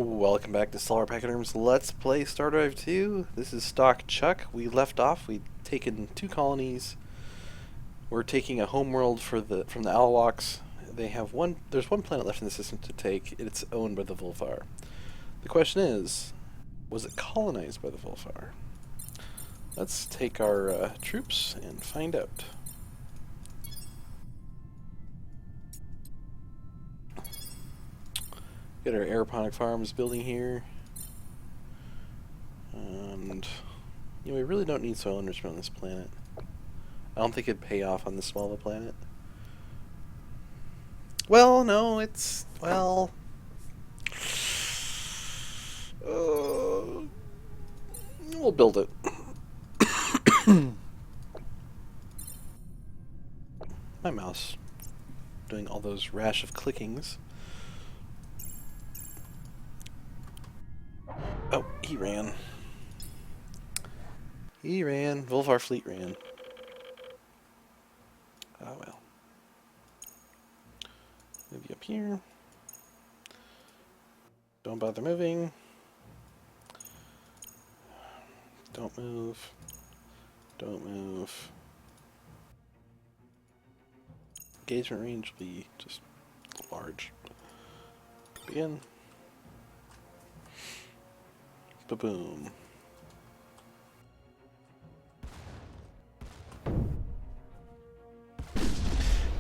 Welcome back to Stellar Pachyderm's Let's Play Stardrive 2. This is Stock Chukk. We left off. We'd taken 2 colonies. We're taking a homeworld from the Alawaks. They have there's one planet left in the system to take. It's owned by the Vulfar. The question is, was it colonized by the Vulfar? Let's take our troops and find out. Get our aeroponic farms building here. And we really don't need soil enrichment on this planet. I don't think it'd pay off on this small of a planet. Well, no, it's... well... we'll build it. My mouse doing all those rash of clickings. Oh, he ran. He ran. Vulfar fleet ran. Oh well. Move you up here. Don't bother moving. Don't move. Don't move. Engagement range will be just large. Begin. Ba-boom.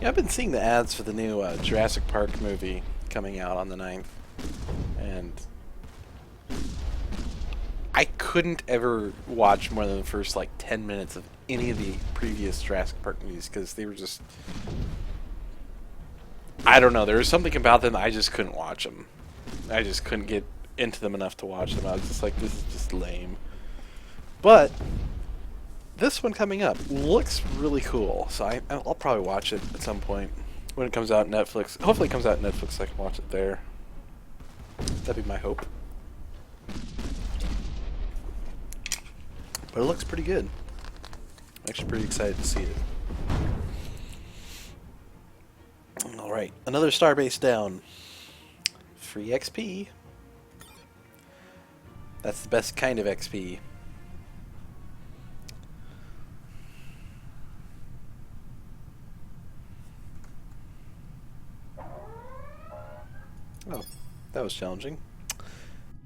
Yeah, I've been seeing the ads for the new Jurassic Park movie coming out on the 9th, and I couldn't ever watch more than the first like 10 minutes of any of the previous Jurassic Park movies because they were just, I don't know, there was something about them I just couldn't watch them. I just couldn't get into them enough to watch them. I was just like, this is just lame. But this one coming up looks really cool, so I'll probably watch it at some point when it comes out on Netflix. Hopefully it comes out on Netflix so I can watch it there. That'd be my hope. But it looks pretty good. I'm actually pretty excited to see it. Alright, another starbase down. Free XP. That's the best kind of XP. Oh, that was challenging.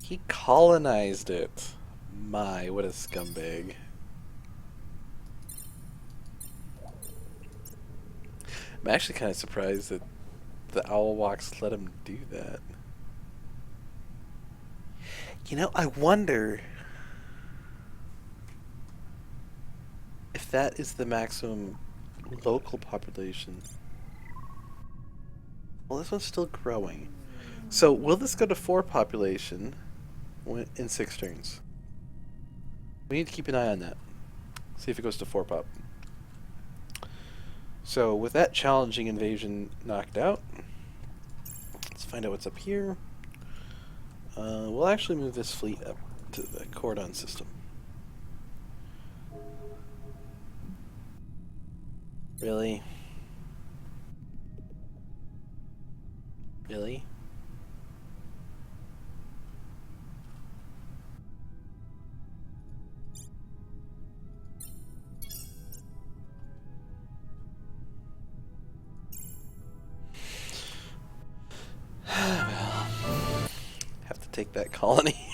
He colonized it. My, what a scumbag. I'm actually kind of surprised that the Owlwalks let him do that. You know, I wonder if that is the maximum local population. Well, this one's still growing. So, will this go to 4 population in 6 turns? We need to keep an eye on that. See if it goes to 4 pop. So, with that challenging invasion knocked out, let's find out what's up here. We'll actually move this fleet up to the cordon system. Really? Really? Take that colony.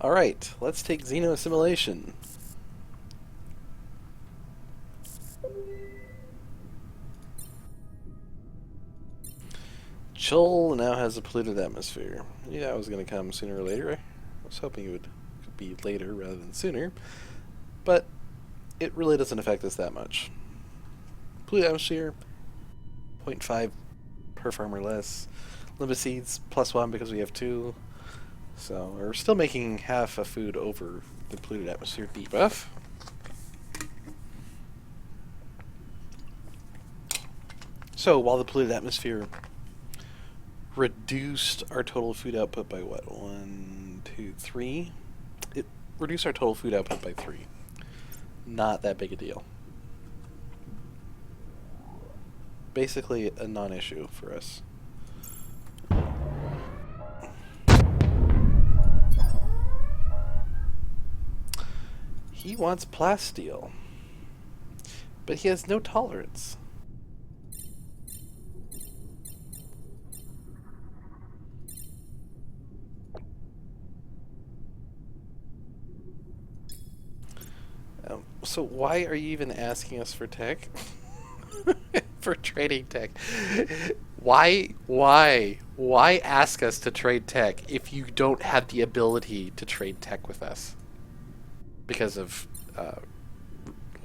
Alright, let's take Xeno assimilation. Chul now has a polluted atmosphere. Yeah, it was going to come sooner or later. I was hoping it would be later rather than sooner, but it really doesn't affect us that much. Polluted atmosphere, 0.5 per farmer less. Limbaseeds +1 because we have 2. So we're still making half a food over the polluted atmosphere debuff. So while the polluted atmosphere reduced our total food output by what? 1, 2, 3? It reduced our total food output by 3. Not that big a deal. basically a non-issue for us. He wants plasteel, but he has no tolerance. So why are you even asking us for tech? For trading tech? Why ask us to trade tech if you don't have the ability to trade tech with us? Because of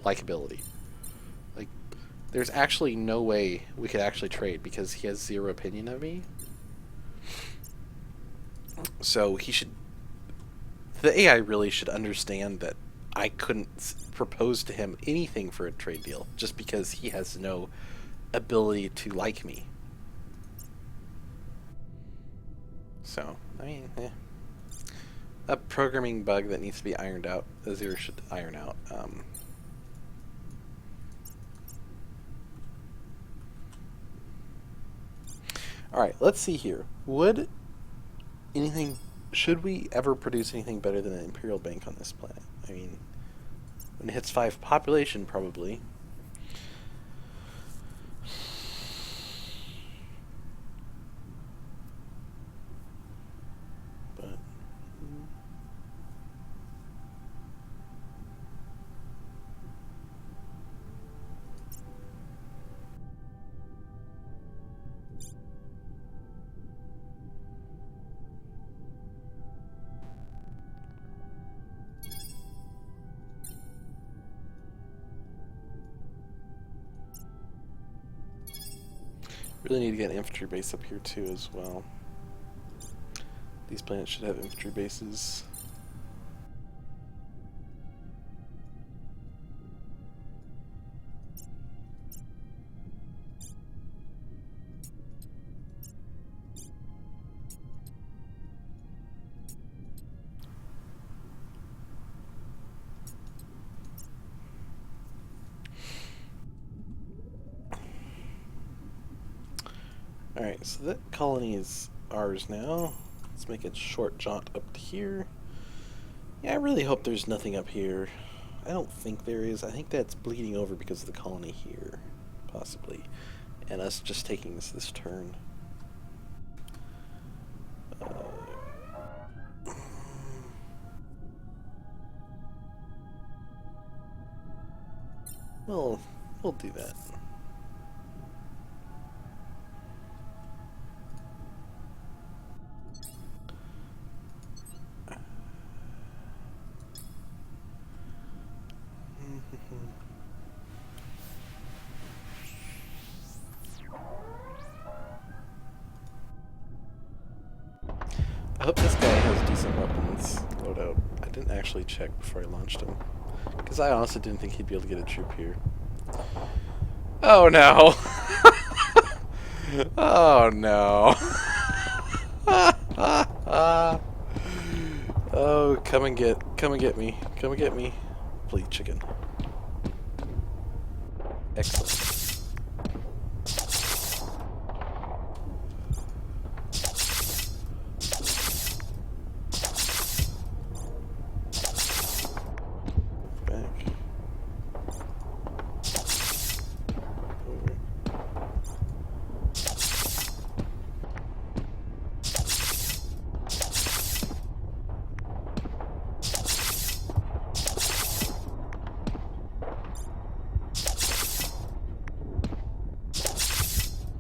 likability. Like, there's actually no way we could actually trade because he has zero opinion of me. So he should... The AI really should understand that I couldn't propose to him anything for a trade deal just because he has no ability to like me. So, I mean, a programming bug that needs to be ironed out. Azure should iron out. Alright, let's see here. Should we ever produce anything better than an Imperial Bank on this planet? I mean, when it hits 5 population, probably. But really need to get an infantry base up here too as well. These planets should have infantry bases. Alright, so that colony is ours now. Let's make a short jaunt up to here. Yeah, I really hope there's nothing up here. I don't think there is. I think that's bleeding over because of the colony here, possibly. And us just taking this turn. We'll do that. I hope this guy has decent weapons loadout. I didn't actually check before I launched him, because I honestly didn't think he'd be able to get a troop here. Oh no! Oh no! Oh, come and get me, come and get me, please, chicken. Excellent.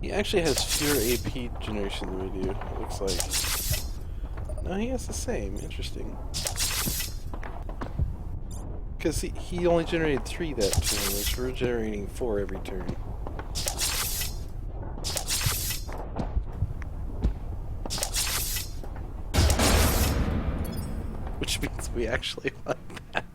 He actually has fewer AP generation than we do, it looks like. No, he has the same. Interesting. Because he only generated 3 that turn, whereas we're generating 4 every turn. Which means we actually want that.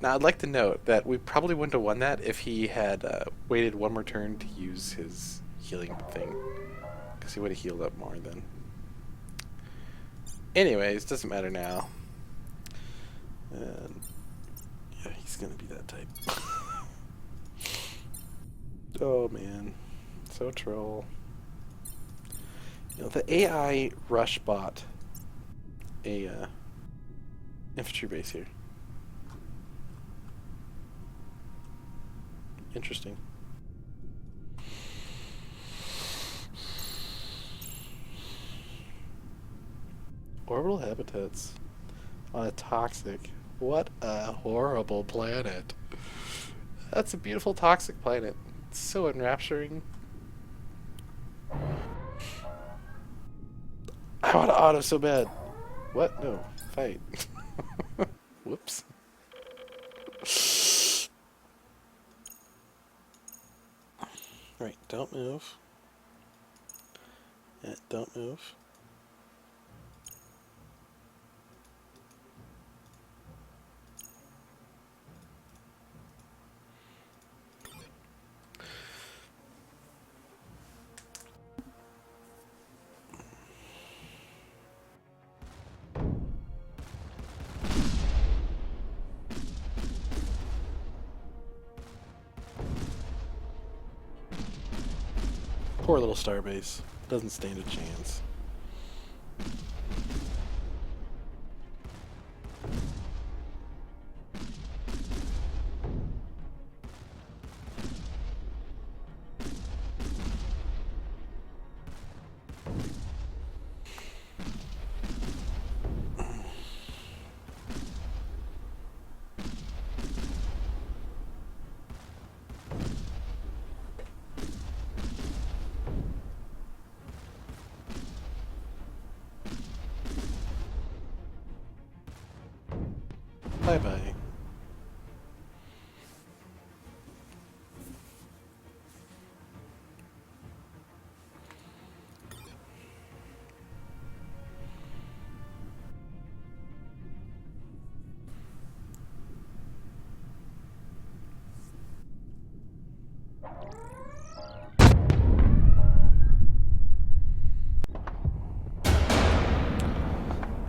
Now, I'd like to note that we probably wouldn't have won that if he had waited 1 more turn to use his healing thing. Because he would have healed up more then. Anyways, doesn't matter now. And yeah, he's gonna be that type. Oh man, so troll. You know, the AI rush bot infantry base here. Interesting. Orbital habitats on a toxic. What a horrible planet. That's a beautiful toxic planet. It's so enrapturing. I want to auto so bad. What? No. Fight. Whoops. Right, don't move. Yeah, don't move. Poor little starbase. Doesn't stand a chance. Bye-bye.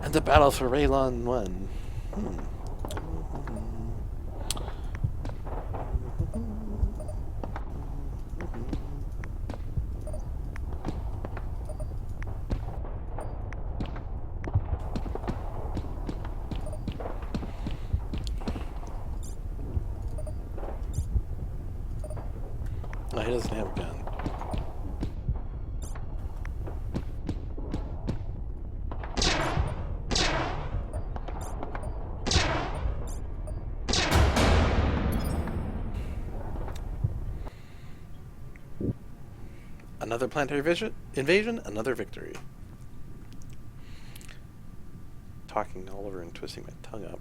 And the battle for Raylon won. No, he doesn't have a gun. Another planetary invasion, another victory. Talking all over and twisting my tongue up.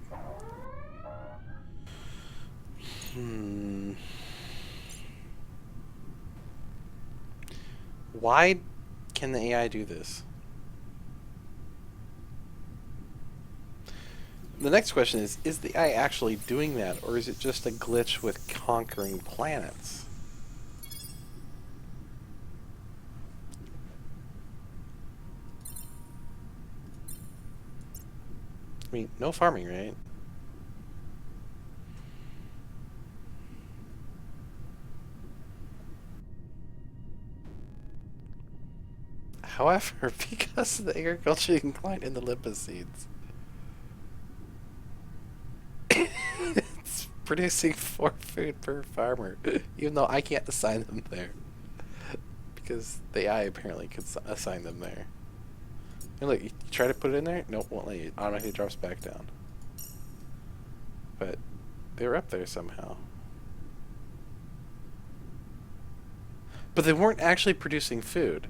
Why can the AI do this? The next question is the AI actually doing that, or is it just a glitch with conquering planets? I mean, no farming, right? However, because of the agriculture incline in the limpus seeds, it's producing 4 food per farmer, even though I can't assign them there. Because the AI apparently could assign them there. And look, you try to put it in there, nope, won't let you. It automatically drops back down. But they're up there somehow. But they weren't actually producing food.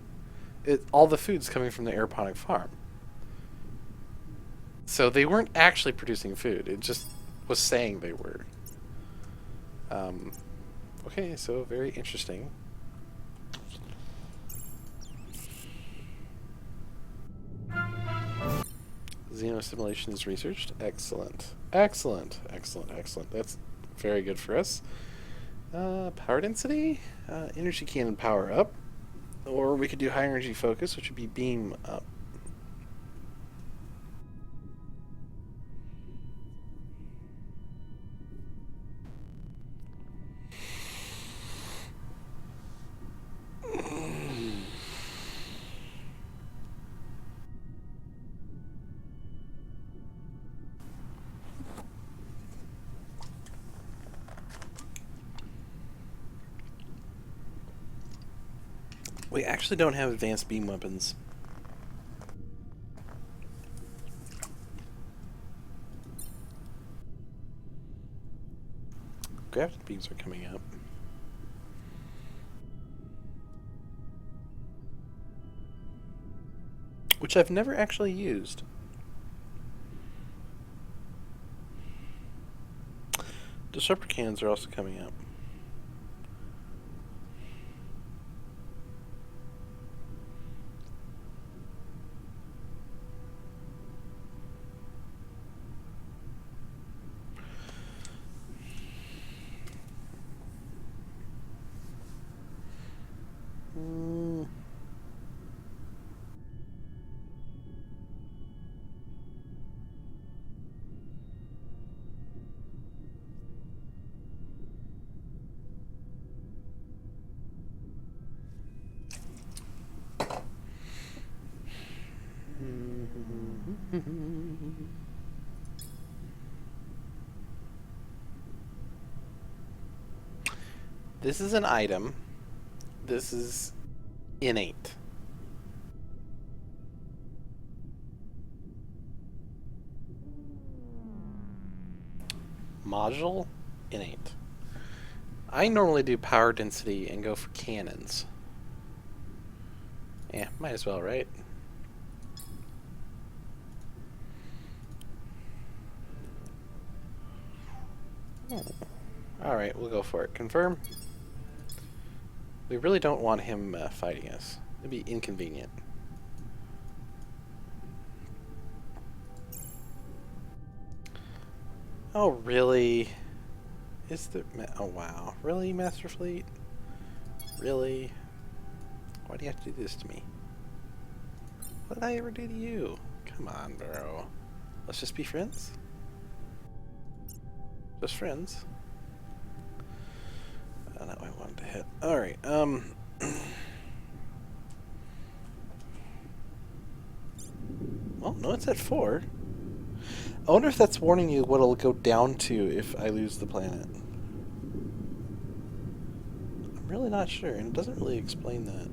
All the food's coming from the aeroponic farm. So they weren't actually producing food. It just was saying they were. Okay, so very interesting. Xenosimulation is researched. Excellent. Excellent. Excellent. Excellent. That's very good for us. Power density? Energy cannon power up. Or we could do high energy focus, which would be beam up. We actually don't have advanced beam weapons. Gravity beams are coming up. Which I've never actually used. Disruptor cannons are also coming up. This is an item. This is innate. Module? Innate. I normally do power density and go for cannons. Yeah, might as well, right? Alright, we'll go for it. Confirm. We really don't want him fighting us. It'd be inconvenient. Oh, really? Is the... Oh, wow. Really, Master Fleet? Really? Why do you have to do this to me? What did I ever do to you? Come on, bro. Let's just be friends? Just friends? Oh, no, I wanted to hit. Alright, Well, no, it's at 4. I wonder if that's warning you what it'll go down to if I lose the planet. I'm really not sure, and it doesn't really explain that.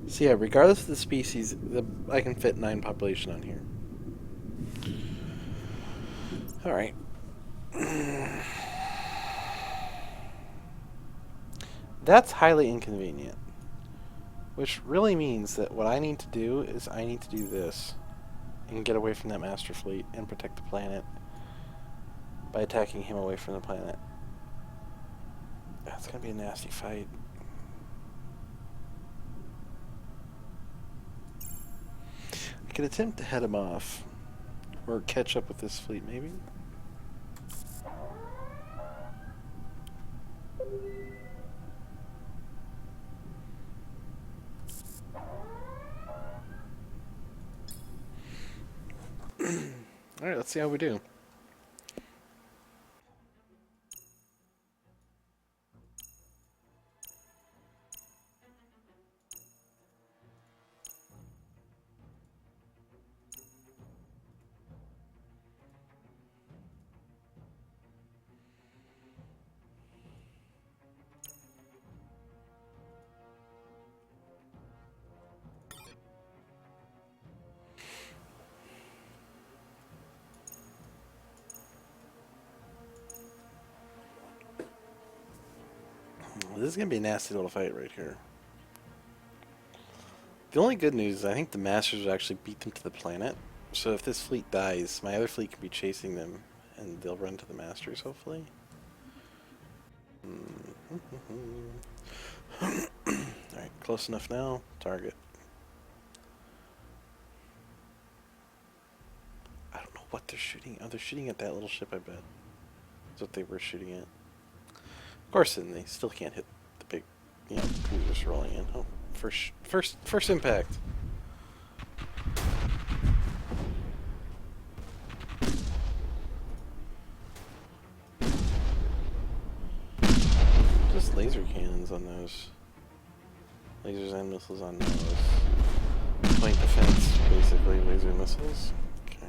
So yeah, regardless of the species, I can fit 9 population on here. Alright. That's highly inconvenient. Which really means that what I need to do is I need to do this. And get away from that Master Fleet and protect the planet. By attacking him away from the planet. That's gonna be a nasty fight. I could attempt to head him off. Or catch up with this fleet, maybe? Alright, let's see how we do. This is going to be a nasty little fight right here. The only good news is I think the Masters will actually beat them to the planet. So if this fleet dies, my other fleet can be chasing them, and they'll run to the Masters, hopefully. Alright, close enough now. Target. I don't know what they're shooting. Oh, they're shooting at that little ship, I bet. That's what they were shooting at. Of course, then they still can't hit the big, cruisers rolling in. Oh, first impact. Just laser cannons on those. Lasers and missiles on nose. Point defense, basically, laser missiles. Okay.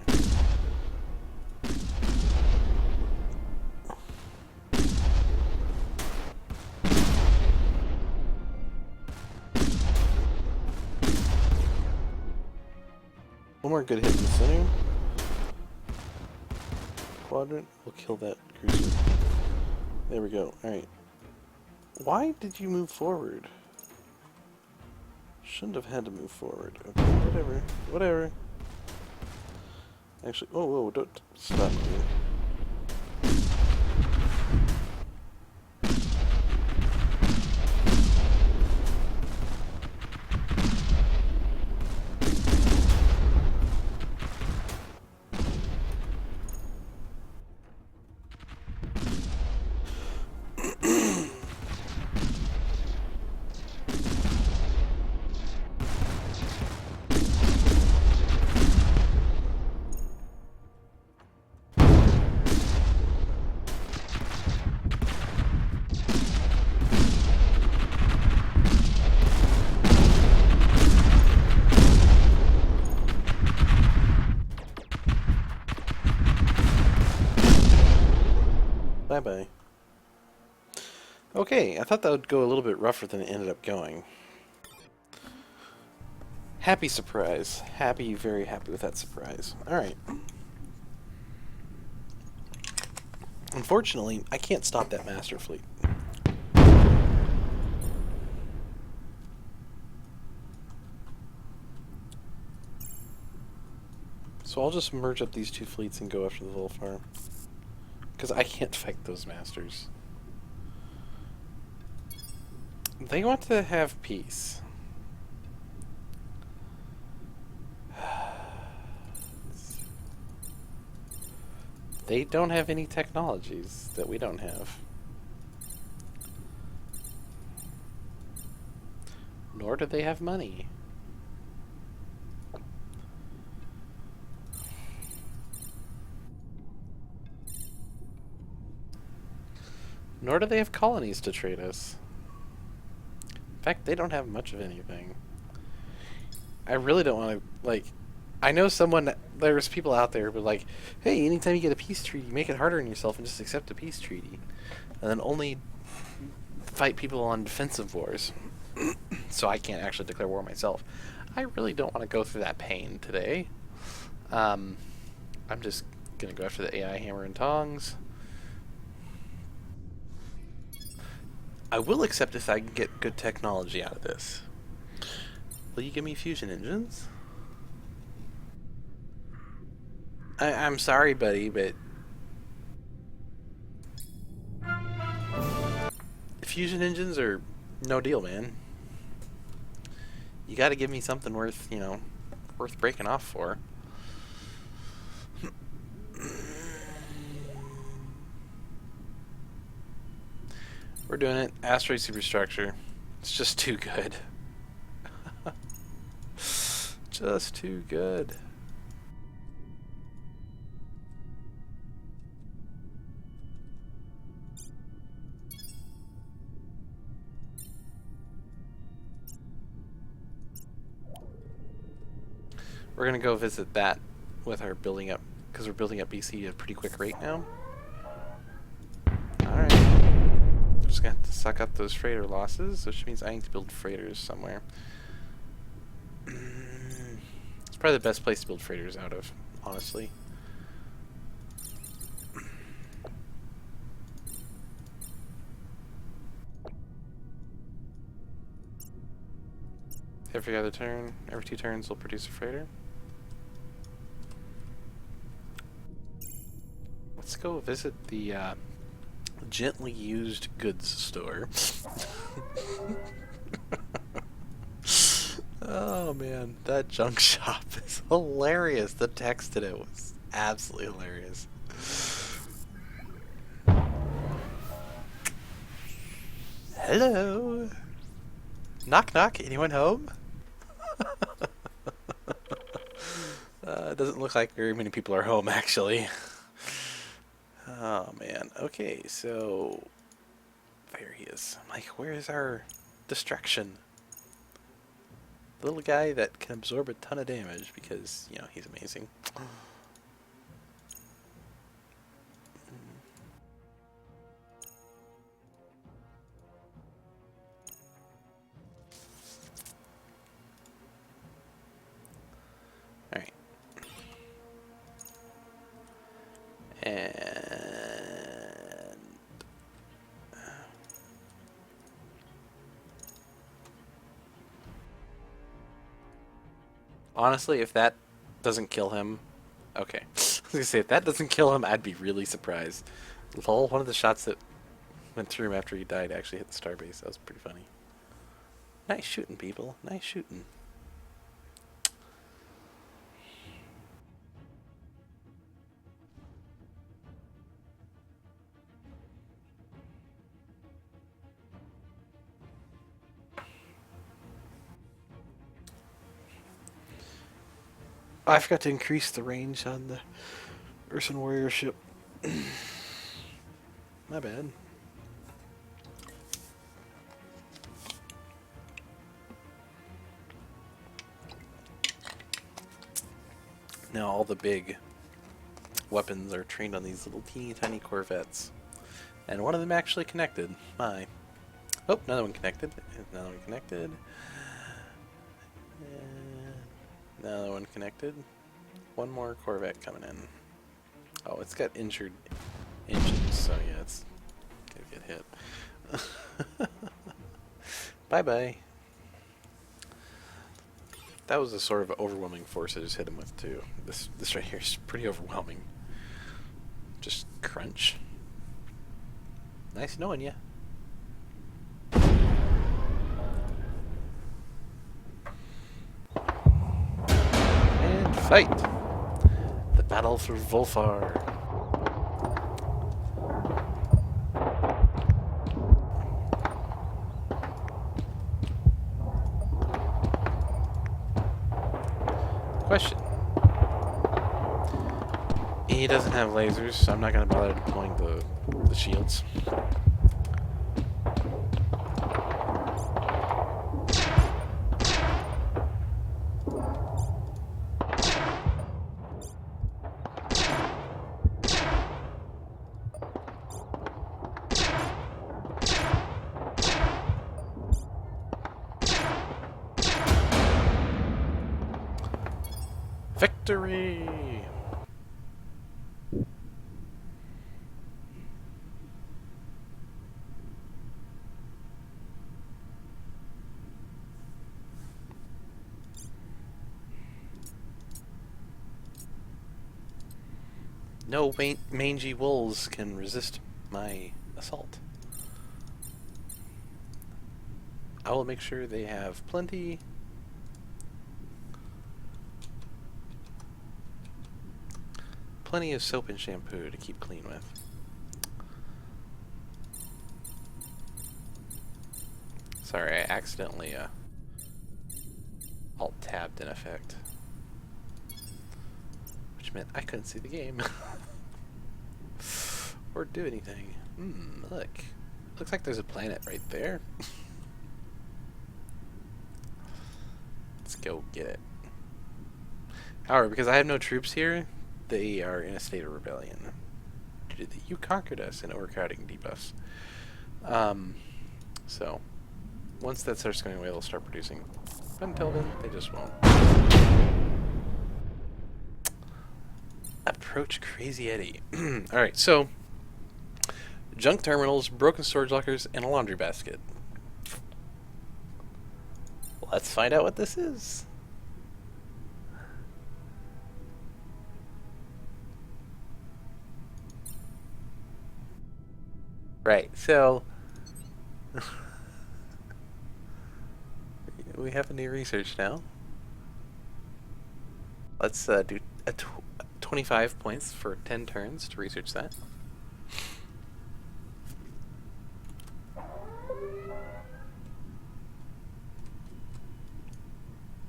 One more good hit in the center. Quadrant will kill that cruiser. There we go. Alright. Why did you move forward? Shouldn't have had to move forward. Okay, whatever. Whatever. Actually, oh, whoa, don't stop me. Bye-bye. Okay, I thought that would go a little bit rougher than it ended up going. Happy surprise. Happy, very happy with that surprise. Alright. Unfortunately, I can't stop that master fleet. So I'll just merge up these two fleets and go after the Volfar. Because I can't fight those masters. They want to have peace. They don't have any technologies that we don't have. Nor do they have money. Nor do they have colonies to trade us. In fact, they don't have much of anything. I really don't want to, like... I know there's people out there who are like, hey, anytime you get a peace treaty, make it harder on yourself and just accept a peace treaty. And then only fight people on defensive wars. So I can't actually declare war myself. I really don't want to go through that pain today. I'm just going to go after the AI hammer and tongs. I will accept if I can get good technology out of this. Will you give me fusion engines? I'm sorry, buddy, but... fusion engines are no deal, man. You gotta give me something worth, you know, worth breaking off for. We're doing it. Asteroid superstructure. It's just too good. Just too good. We're gonna go visit that with our building up, because we're building up BC at a pretty quick rate now. Alright. Just gonna have to suck up those freighter losses, which means I need to build freighters somewhere. It's probably the best place to build freighters out of, honestly. Every other turn, every 2 turns we'll produce a freighter. Let's go visit the gently used goods store. Oh man, that junk shop is hilarious. The text in it was absolutely hilarious. Hello? Knock knock, anyone home? It doesn't look like very many people are home, actually. Oh man. Okay, so there he is. I'm like, where is our distraction? The little guy that can absorb a ton of damage because, you know, he's amazing. Alright. And honestly, if that doesn't kill him, okay. I was gonna say, if that doesn't kill him, I'd be really surprised. Lol, one of the shots that went through him after he died actually hit the starbase. That was pretty funny. Nice shooting, people. Nice shooting. Oh, I forgot to increase the range on the Urson Warrior ship. My bad. Now all the big weapons are trained on these little teeny tiny corvettes. And one of them actually connected. My. Oh, another one connected. Another one connected. And another one connected. One more corvette coming in. Oh, it's got injured engines, so yeah, it's gonna get hit. Bye-bye. That was a sort of overwhelming force I just hit him with, too. This right here is pretty overwhelming. Just crunch. Nice knowing ya. And fight! The battle for Volfar. Question. He doesn't have lasers, so I'm not going to bother deploying the shields. Victory! No mangy wolves can resist my assault. I will make sure they have plenty of soap and shampoo to keep clean with. Sorry, I accidentally alt-tabbed in effect. Which meant I couldn't see the game. Or do anything. Look. Looks like there's a planet right there. Let's go get it. However, because I have no troops here, they are in a state of rebellion. You conquered us in overcrowding debuffs. So, once that starts going away, they'll start producing. But until then, they just won't. Approach Crazy Eddie. Alright, so, junk terminals, broken storage lockers, and a laundry basket. Let's find out what this is. Right, so we have a new research now. Let's do 25 points for 10 turns to research that.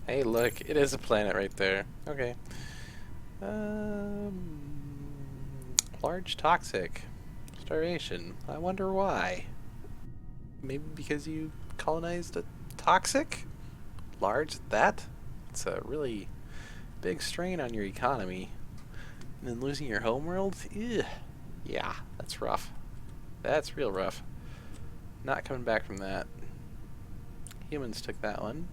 Hey, look, it is a planet right there. Okay. Large toxic. Starvation. I wonder why. Maybe because you colonized a toxic? large at that. It's a really big strain on your economy. And then losing your homeworld? Ugh. Yeah, that's rough. That's real rough. Not coming back from that. Humans took that one.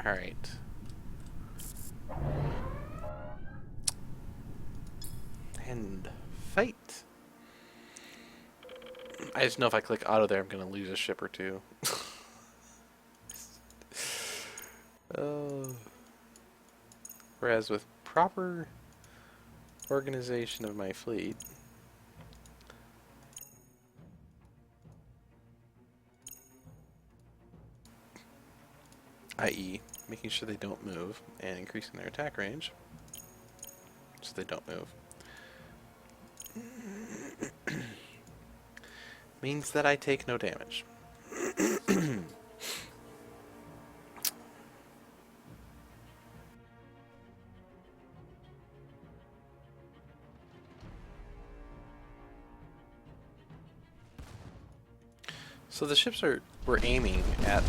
Alright. And fight. I just know if I click auto there, I'm going to lose a ship or two. Whereas with proper organization of my fleet, i.e. making sure they don't move and increasing their attack range so they don't move, means that I take no damage. So the ships were aiming at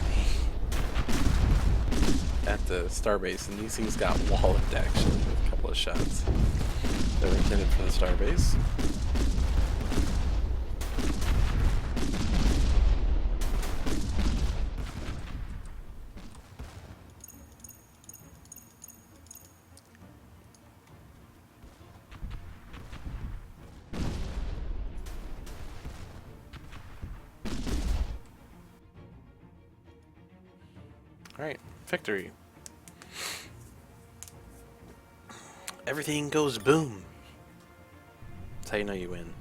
the starbase, and these things got walloped actually with a couple of shots that were intended for the starbase. Alright, victory. Everything goes boom. That's how you know you win.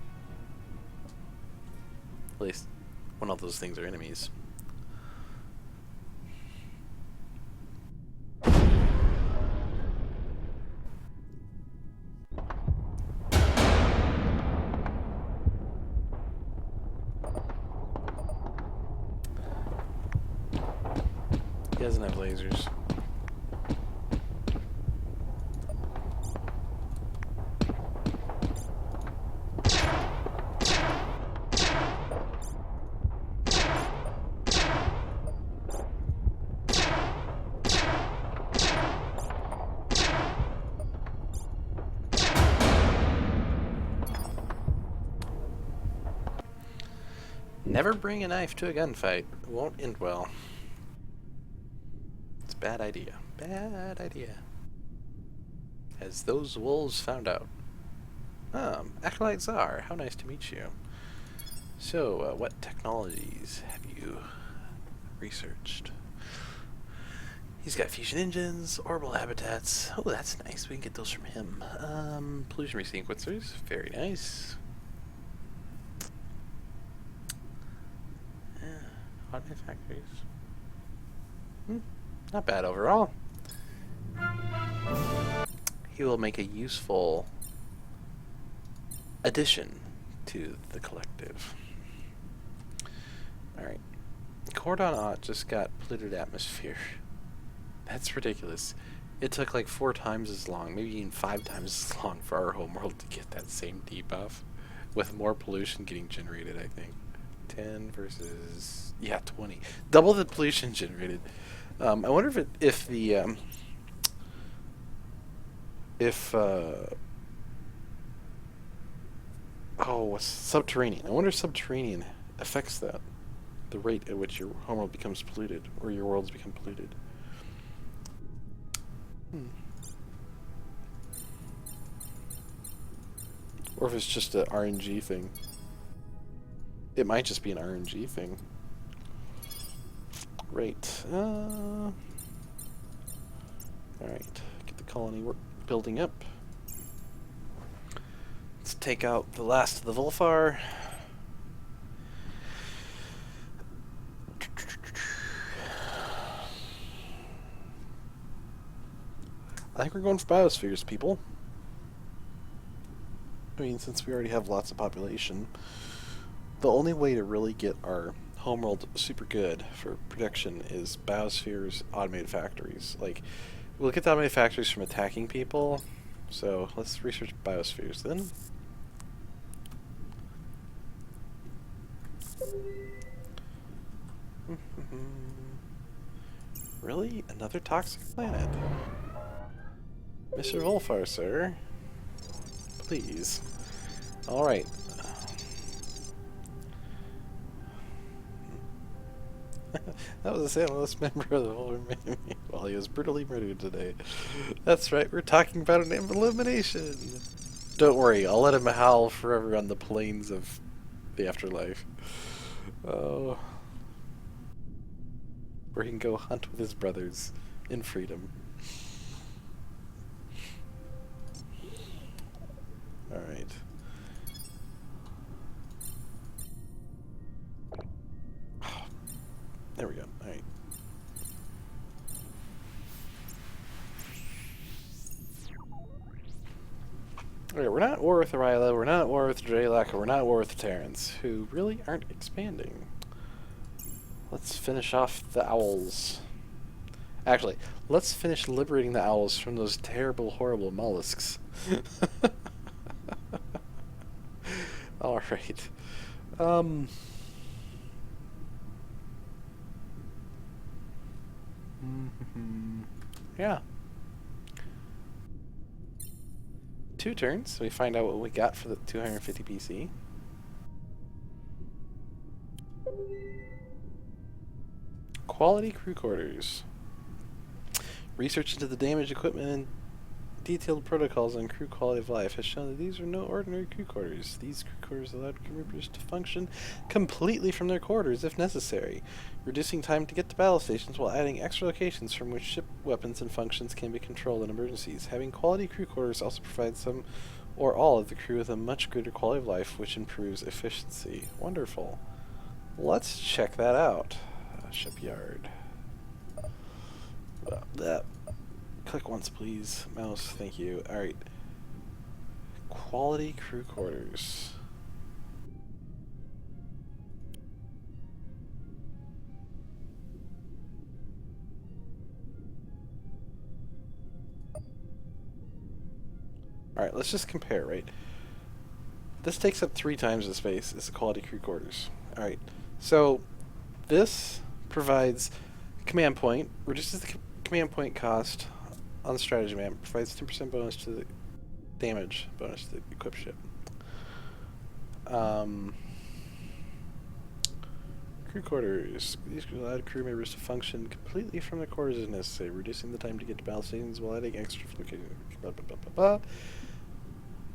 At least when all those things are enemies. He doesn't have lasers. Never bring a knife to a gunfight. It won't end well. It's a bad idea. Bad idea. As those wolves found out. Acolyte Czar, how nice to meet you. So, what technologies have you researched? He's got fusion engines, orbital habitats. Oh, that's nice. We can get those from him. Pollution resequencers. Very nice. Automated factories. Not bad overall. He will make a useful addition to the collective. Alright. Cordon Ott just got polluted atmosphere. That's ridiculous. It took like 4 times as long, maybe even 5 times as long for our homeworld to get that same debuff, with more pollution getting generated, I think. 10 versus 20. Double the pollution generated. I wonder if subterranean. I wonder if subterranean affects that, the rate at which your homeworld becomes polluted, or your worlds become polluted. Or if it's just an RNG thing. It might just be an RNG thing. Right. Alright. Get the colony building up. Let's take out the last of the Volfar. I think we're going for biospheres, people. I mean, since we already have lots of population, the only way to really get our homeworld super good for production is biospheres, automated factories. Like, we'll get the automated factories from attacking people, so let's research biospheres then. Really? Another toxic planet? Mr. Volfar, sir. Please. Alright. That was a Samuelist member of the Volver while he was brutally murdered today. That's right, we're talking about an elimination. Don't worry, I'll let him howl forever on the plains of the afterlife. Oh. Where he can go hunt with his brothers in freedom. Alright. There we go. Alright. Okay, we're not at war with Arila, we're not at war with Draylak, we're not at war with the Terrans, who really aren't expanding. Let's finish off the owls. Actually, let's finish liberating the owls from those terrible, horrible mollusks. Alright. Yeah. 2 turns, so we find out what we got for the 250 PC. Quality crew quarters. Research into the damaged equipment and detailed protocols on crew quality of life has shown that these are no ordinary crew quarters. These crew quarters allow crew members to function completely from their quarters if necessary, reducing time to get to battle stations while adding extra locations from which ship weapons and functions can be controlled in emergencies. Having quality crew quarters also provides some or all of the crew with a much greater quality of life, which improves efficiency. Wonderful. Let's check that out. Shipyard. Click once, please. Mouse, thank you. Alright. Quality crew quarters. Alright, let's just compare, right? This takes up 3 times the space as the quality crew quarters. Alright, so this provides command point, reduces the command point cost on the strategy map, provides 10% bonus to the damage bonus to the equipped ship. Crew quarters. These allow crew members to function completely from their quarters as necessary, reducing the time to get to battle stations while adding extra blah, blah, blah, blah,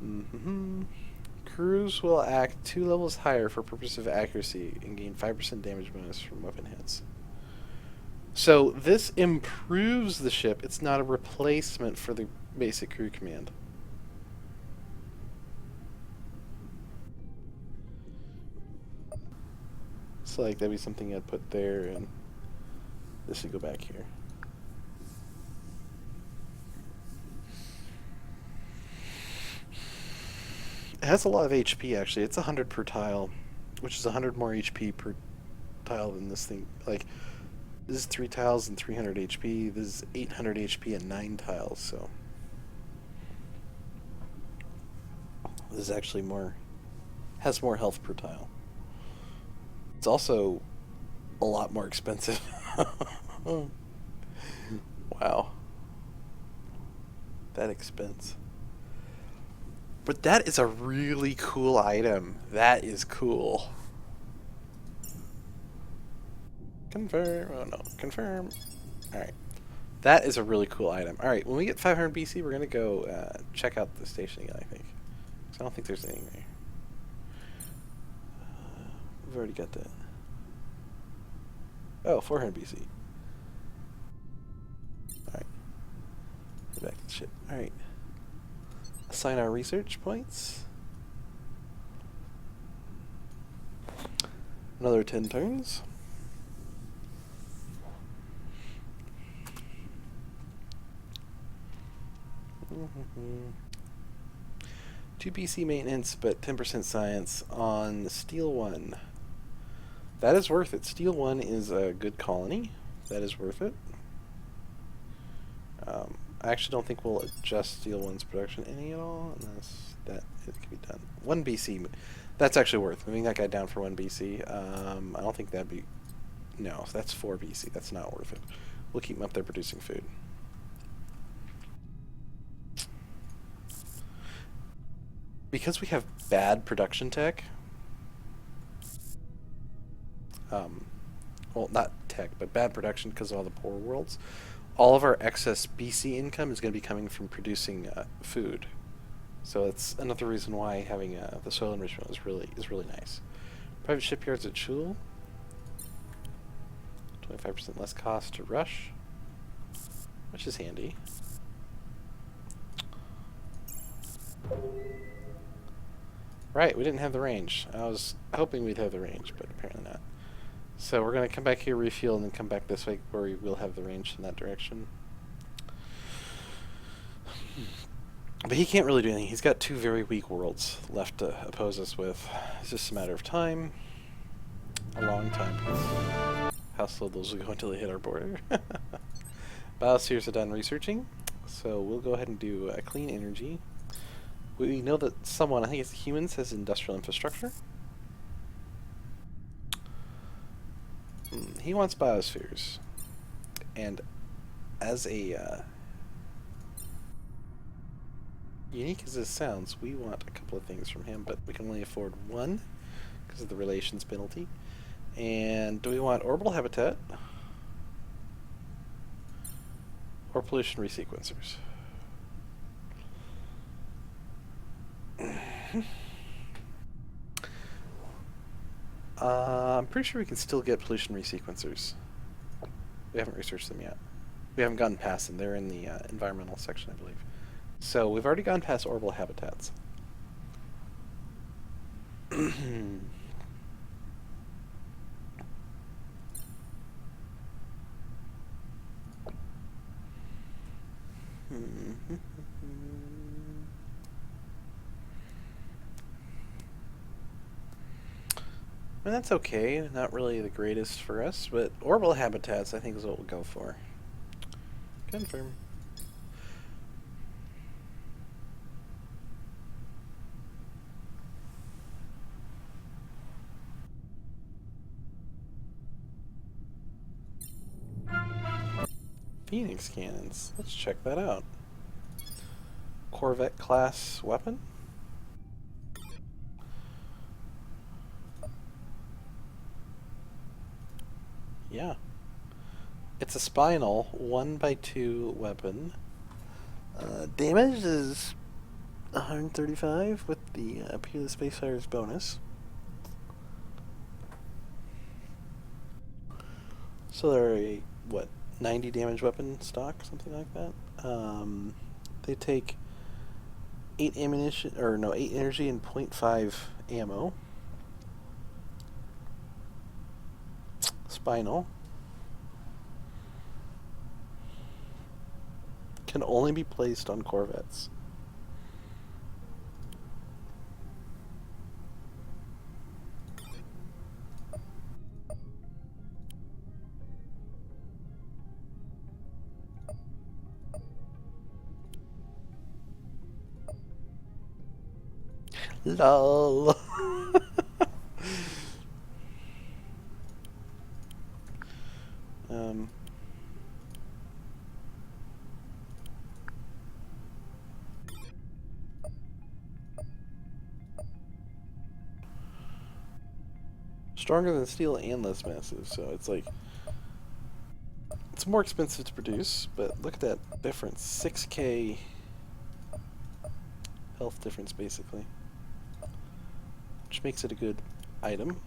blah. Crews will act 2 levels higher for purpose of accuracy and gain 5% damage bonus from weapon hits. So this improves the ship. It's not a replacement for the basic crew command. So like that'd be something I'd put there, and this should go back here. It has a lot of HP actually. It's 100 per tile, which is 100 more HP per tile than this thing. Like, this is 3 tiles and 300 HP. This is 800 HP and 9 tiles, so this is actually more, has more health per tile. It's also a lot more expensive. Wow. That expense. But that is a really cool item. That is cool. Confirm. Oh no. Confirm. Alright. That is a really cool item. Alright, when we get 500 BC, we're going to go check out the station again, I think. Because I don't think there's anything there. We've already got that. Oh, 400 BC. Alright. Go back to the ship. Alright. Assign our research points. Another 10 turns. 2 BC maintenance, but 10% science on Steel 1. That is worth it. Steel 1 is a good colony. That is worth it. I actually don't think we'll adjust Steel 1's production any at all, unless that it can be done. 1 BC, that's actually worth moving that guy down for 1 BC. I don't think that'd be... No, that's 4 BC. That's not worth it. We'll keep him up there producing food. Because we have bad production tech... well, not tech, but bad production because of all the poor worlds. All of our excess BC income is going to be coming from producing food. So it's another reason why having the soil enrichment is really nice. Private shipyards at Chukk. 25% less cost to rush, which is handy. Right, we didn't have the range. I was hoping we'd have the range, but apparently not. So we're going to come back here, refuel, and then come back this way where we will have the range in that direction. But he can't really do anything. He's got 2 very weak worlds left to oppose us with. It's just a matter of time. A long time. How slow those will go until they hit our border. Biospheres are done researching. So we'll go ahead and do clean energy. We know that someone, I think it's humans, has industrial infrastructure. He wants biospheres. And as a unique as this sounds, we want a couple of things from him, but we can only afford 1 because of the relations penalty. And do we want orbital habitat or pollution resequencers? I'm pretty sure we can still get pollution resequencers. We haven't researched them yet. We haven't gotten past them. They're in the environmental section, I believe. So we've already gone past orbital habitats. And that's okay, not really the greatest for us, but orbital habitats I think is what we'll go for. Confirm. Phoenix cannons, let's check that out. Corvette class weapon? Yeah. It's a spinal 1x2 weapon. Damage is 135 with the Peerless Spacefire's bonus. So they're a, what, 90 damage weapon stock, something like that. They take 8 ammunition, or no, 8 energy and 0.5 ammo. Spinal. Can only be placed on corvettes. LOL. Stronger than steel and less massive, so it's like it's more expensive to produce, but look at that difference. 6k health difference basically, which makes it a good item.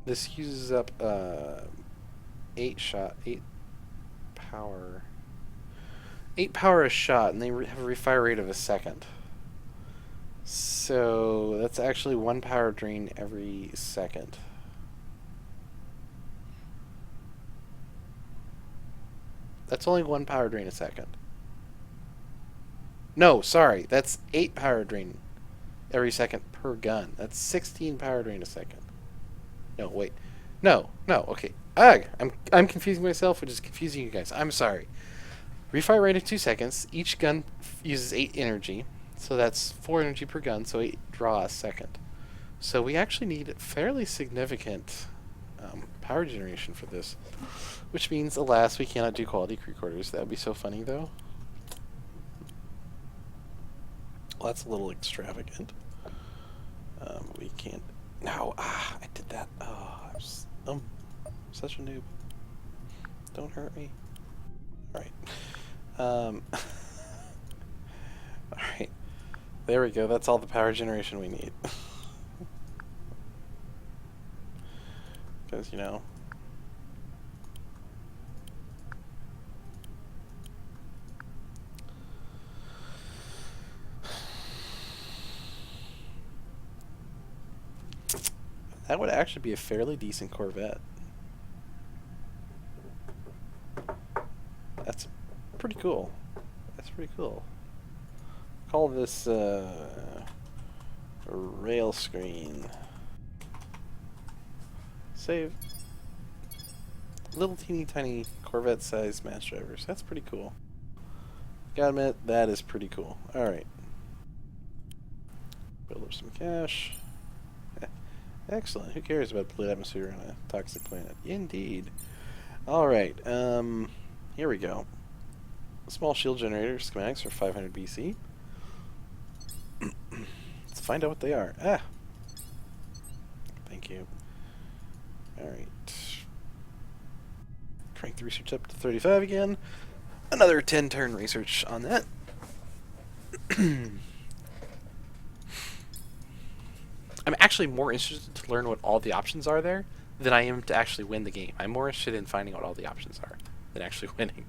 This uses up 8 power. 8 power a shot, and they have a refire rate of a second. So that's actually 1 power drain every second. That's only 1 power drain a second. No, sorry, that's 8 power drain every second per gun. That's 16 power drain a second. No, wait. No, okay. Ugh, I'm confusing myself, which is confusing you guys. I'm sorry. Refire rate of 2 seconds. Each gun uses 8 energy, so that's 4 energy per gun, so 8 draw a second. So we actually need fairly significant power generation for this, which means, alas, we cannot do quality crew quarters. That would be so funny, though. Well, that's a little extravagant. We can't. No, I did that. Oh, I'm such a noob. Don't hurt me. Alright. Alright. There we go. That's all the power generation we need. Because, you know. That would actually be a fairly decent Corvette. That's pretty cool. That's pretty cool. Call this rail screen. Save. Little teeny tiny Corvette sized match drivers. That's pretty cool. Gotta admit, that is pretty cool. Alright. Build up some cash. Excellent. Who cares about polluted atmosphere on a toxic planet? Indeed. Alright, here we go. Small shield generator schematics for 500 BC. Let's find out what they are. Ah! Thank you. Alright. Crank the research up to 35 again. Another 10 turn research on that. I'm actually more interested to learn what all the options are there than I am to actually win the game. I'm more interested in finding out what all the options are than actually winning.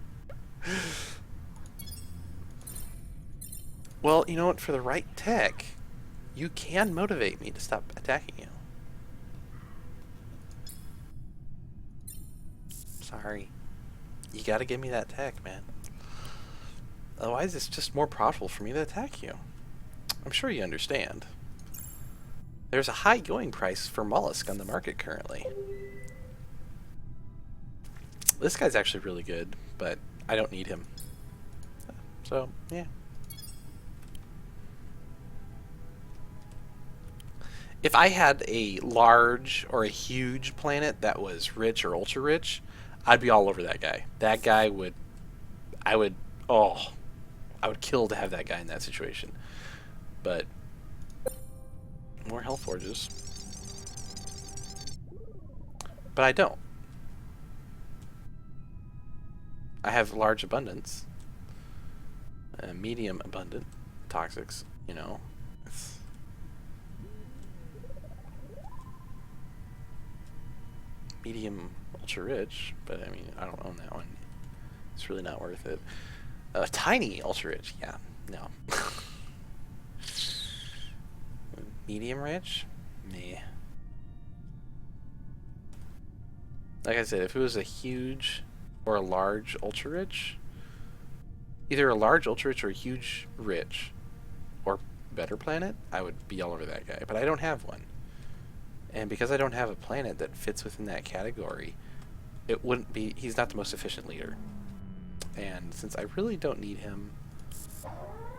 Well, you know what? For the right tech, you can motivate me to stop attacking you. Sorry. You gotta give me that tech, man. Otherwise, it's just more profitable for me to attack you. I'm sure you understand. There's a high going price for mollusk on the market currently. This guy's actually really good, but I don't need him. So, yeah. If I had a large or a huge planet that was rich or ultra rich, I'd be all over that guy. That guy would, I would kill to have that guy in that situation. But more hell forges. But I don't. I have large abundance. Medium abundant toxics, you know. It's medium ultra rich, but I mean, I don't own that one. It's really not worth it. Tiny ultra rich, yeah, no. Medium rich? Meh. Like I said, if it was a huge or a large ultra rich, either a large ultra rich or a huge rich or better planet, I would be all over that guy. But I don't have one. And because I don't have a planet that fits within that category, it wouldn't be, he's not the most efficient leader. And since I really don't need him,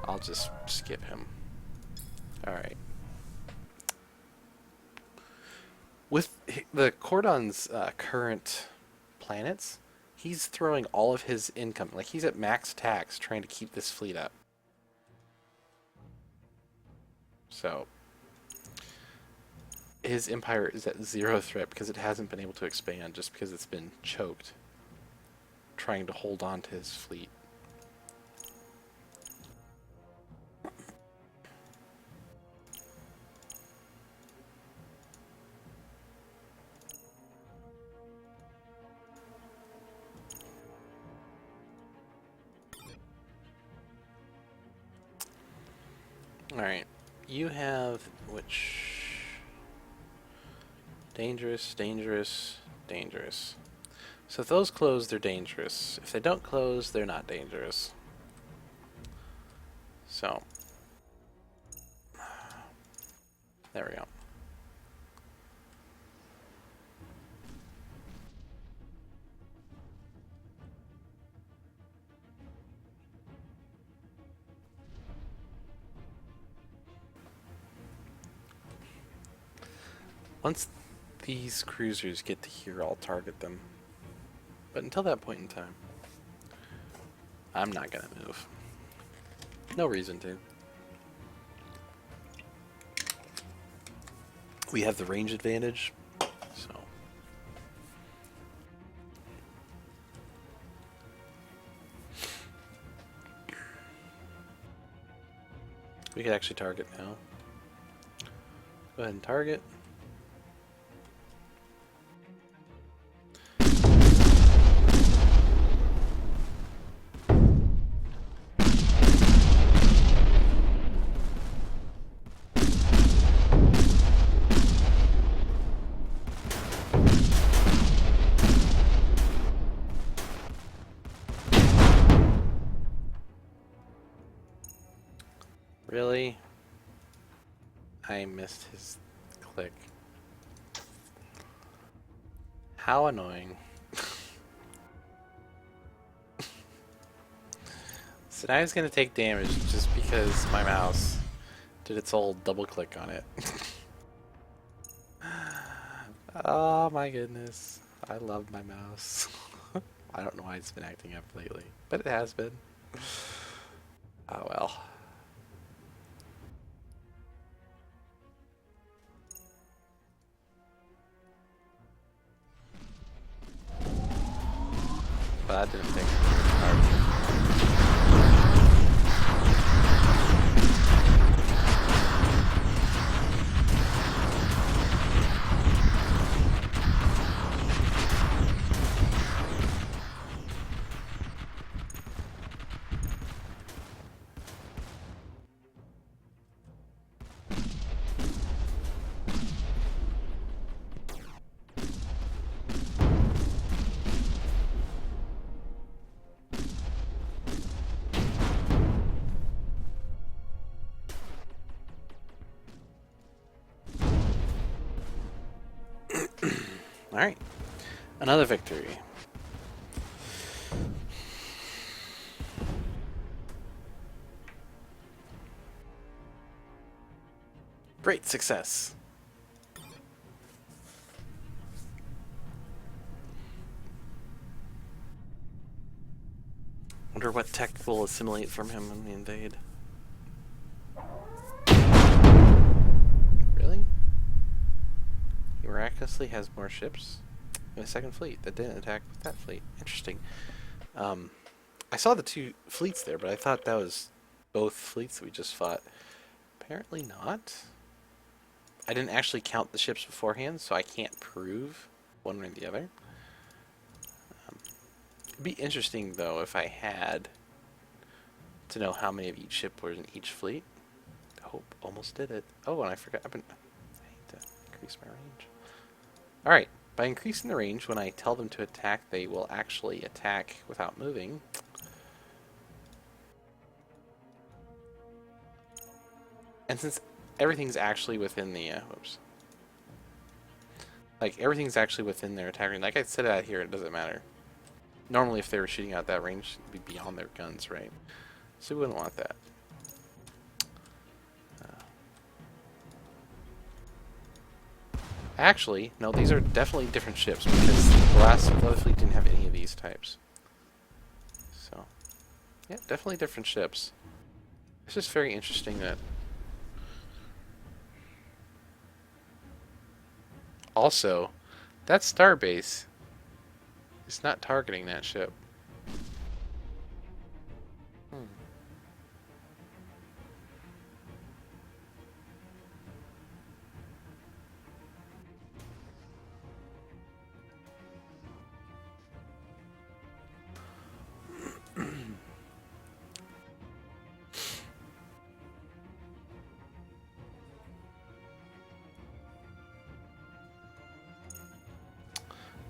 I'll just skip him. Alright. With the Cordon's current planets, he's throwing all of his income, like he's at max tax trying to keep this fleet up. So, his empire is at 0 threat because it hasn't been able to expand just because it's been choked trying to hold on to his fleet. Alright. You have which? Dangerous, dangerous, dangerous. So if those close, they're dangerous. If they don't close, they're not dangerous. So, there we go. Once these cruisers get to here, I'll target them. But until that point in time, I'm not gonna move. No reason to. We have the range advantage, so. We could actually target now. Go ahead and target. Really? I missed his click. How annoying. So now he's gonna take damage just because my mouse did its old double click on it. Oh my goodness. I love my mouse. I don't know why it's been acting up lately, but it has been. Oh well. But that didn't take hard. Alright. Another victory. Great success. Wonder what tech will assimilate from him when we invade. Really? He miraculously has more ships in a second fleet that didn't attack with that fleet. Interesting. I saw the two fleets there, but I thought that was both fleets that we just fought. Apparently not. I didn't actually count the ships beforehand, so I can't prove one way or the other. It'd be interesting, though, if I had to know how many of each ship were in each fleet. Oh, almost did it. Oh, and I forgot. I need to increase my range. Alright, by increasing the range, when I tell them to attack, they will actually attack without moving. And since everything's actually within the, whoops. Like, everything's actually within their attack range. Like I said out here, it doesn't matter. Normally, if they were shooting out that range, it'd be beyond their guns, right? So we wouldn't want that. Actually, no, these are definitely different ships because the other fleet didn't have any of these types. So, yeah, definitely different ships. It's just very interesting that. Also, that starbase is not targeting that ship.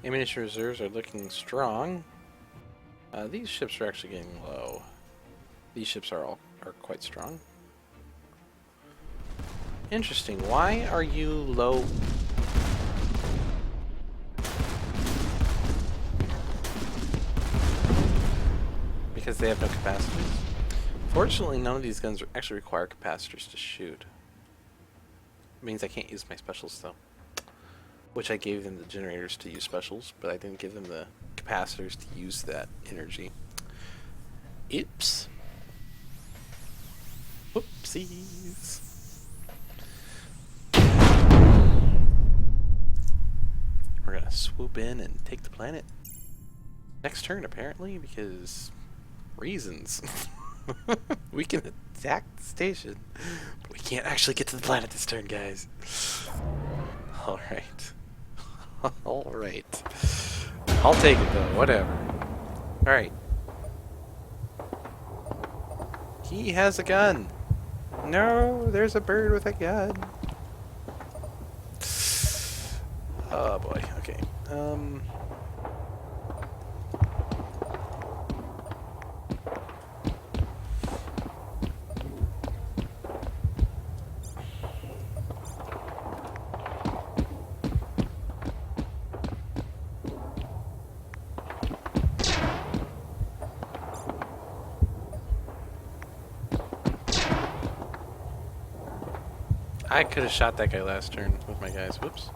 Ammunition reserves are looking strong. These ships are actually getting low. These ships are quite strong. Interesting. Why are you low? Because they have no capacitors. Fortunately, none of these guns actually require capacitors to shoot. It means I can't use my specials though. Which I gave them the generators to use specials, but I didn't give them the capacitors to use that energy. Oops. Whoopsies. We're gonna swoop in and take the planet next turn, apparently, because reasons. We can attack the station, but we can't actually get to the planet this turn, guys. Alright. Alright. I'll take it, though. Whatever. Alright. He has a gun. No, there's a bird with a gun. Oh, boy. Okay. I could have shot that guy last turn with my guys. Whoops.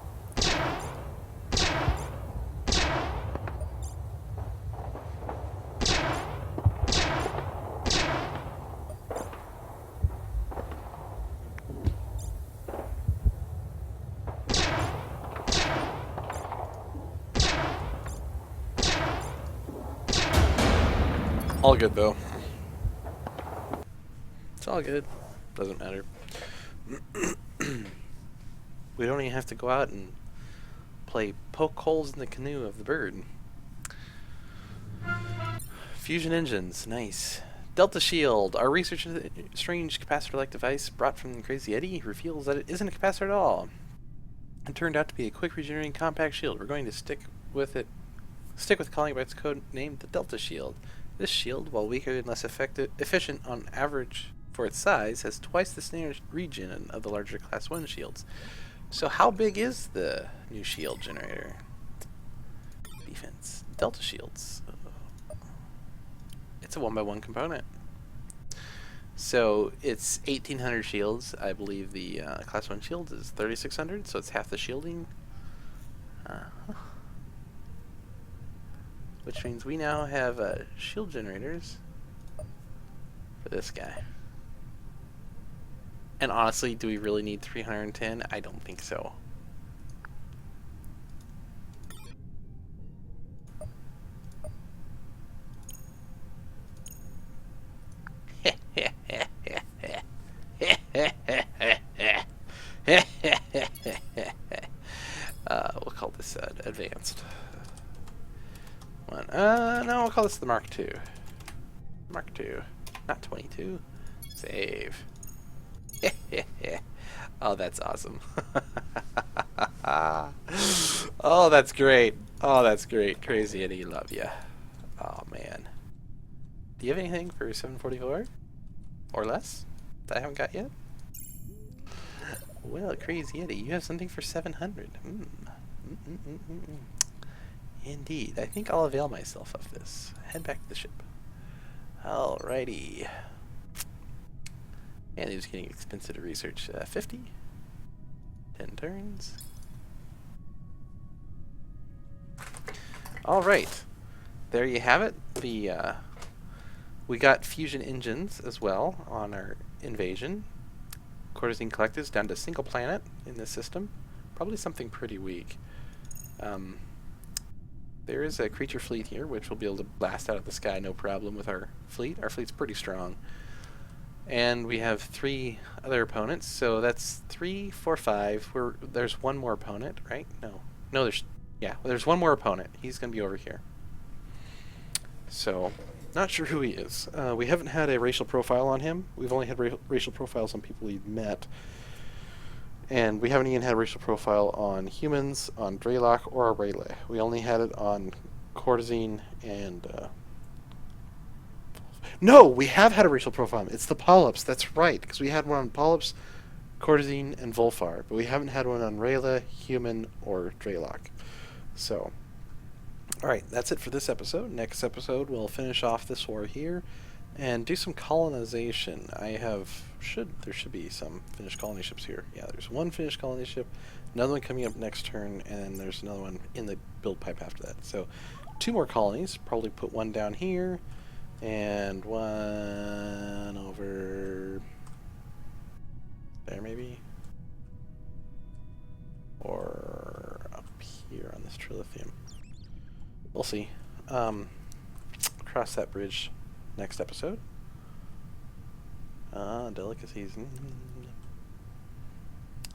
All good, though. It's all good. Doesn't matter. We don't even have to go out and play poke holes in the canoe of the bird. Fusion engines, nice. Delta Shield. Our research into the strange capacitor-like device brought from the Crazy Eddie reveals that it isn't a capacitor at all. It turned out to be a quick regenerating compact shield. We're going to stick with calling it by its code name, the Delta Shield. This shield, while weaker and less efficient on average for its size, has twice the standard regen of the larger Class 1 shields. So how big is the new shield generator? Defense. Delta Shields. It's a 1x1 component. So it's 1800 shields. I believe the Class 1 shield is 3600, so it's half the shielding. Which means we now have shield generators for this guy. And honestly, do we really need 310? I don't think so. We'll call this advanced one. No, we'll call this the Mark II. Mark II, not 22. Save. Oh, that's awesome. Oh, that's great. Oh, that's great. Crazy Eddie, love ya. Oh, man. Do you have anything for 744? Or less? That I haven't got yet? Well, Crazy Eddie, you have something for 700. Indeed. I think I'll avail myself of this. Head back to the ship. Alrighty. And he's getting expensive to research. 50. 10 turns. Alright. There you have it. We got fusion engines as well on our invasion. Cortazine collectives down to single planet in this system. Probably something pretty weak. There is a creature fleet here, which we'll be able to blast out of the sky no problem with our fleet. Our fleet's pretty strong. And we have 3 other opponents, so that's 3, 4, 5. There's one more opponent, right? No, there's one more opponent. He's going to be over here. So, not sure who he is. We haven't had a racial profile on him. We've only had racial profiles on people we've met. And we haven't even had a racial profile on humans, on Draylock, or Aurelia. We only had it on Corzine and... No, we have had a racial profile. It's the Polyps, that's right. Because we had one on Polyps, Corzine, and Volfar. But we haven't had one on Rayla, Human, or Draylock. So... Alright, that's it for this episode. Next episode, we'll finish off this war here and do some colonization. There should be some finished colony ships here. Yeah, there's one finished colony ship, another one coming up next turn, and there's another one in the build pipe after that. So, 2 more colonies. Probably put one down here, and one over there maybe? Or up here on this trilithium. We'll see. Cross that bridge next episode. Delicacies.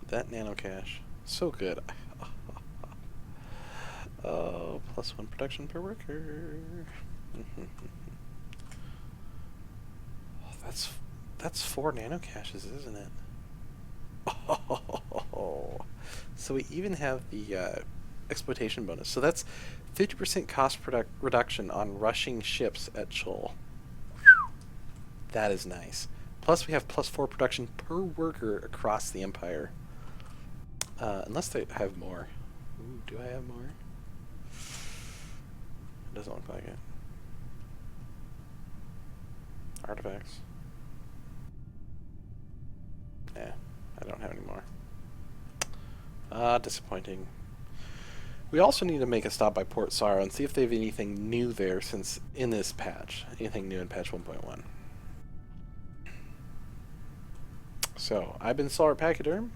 That nano cache. So good. Oh, +1 production per worker. Oh, that's 4 nano caches, isn't it? Oh, so we even have the exploitation bonus. So that's 50% cost reduction on rushing ships at Chukk. That is nice. Plus we have +4 production per worker across the Empire. Unless they have more. Ooh, do I have more? It doesn't look like it. Artifacts. Yeah, I don't have any more. Disappointing. We also need to make a stop by Port Sorrow and see if they have anything new there since in this patch. Anything new in patch 1.1. So, I've been Solar Pachyderm,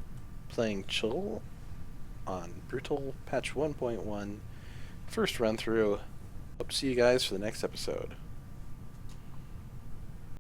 playing Chukk on Brutal patch 1.1. First run through. Hope to see you guys for the next episode.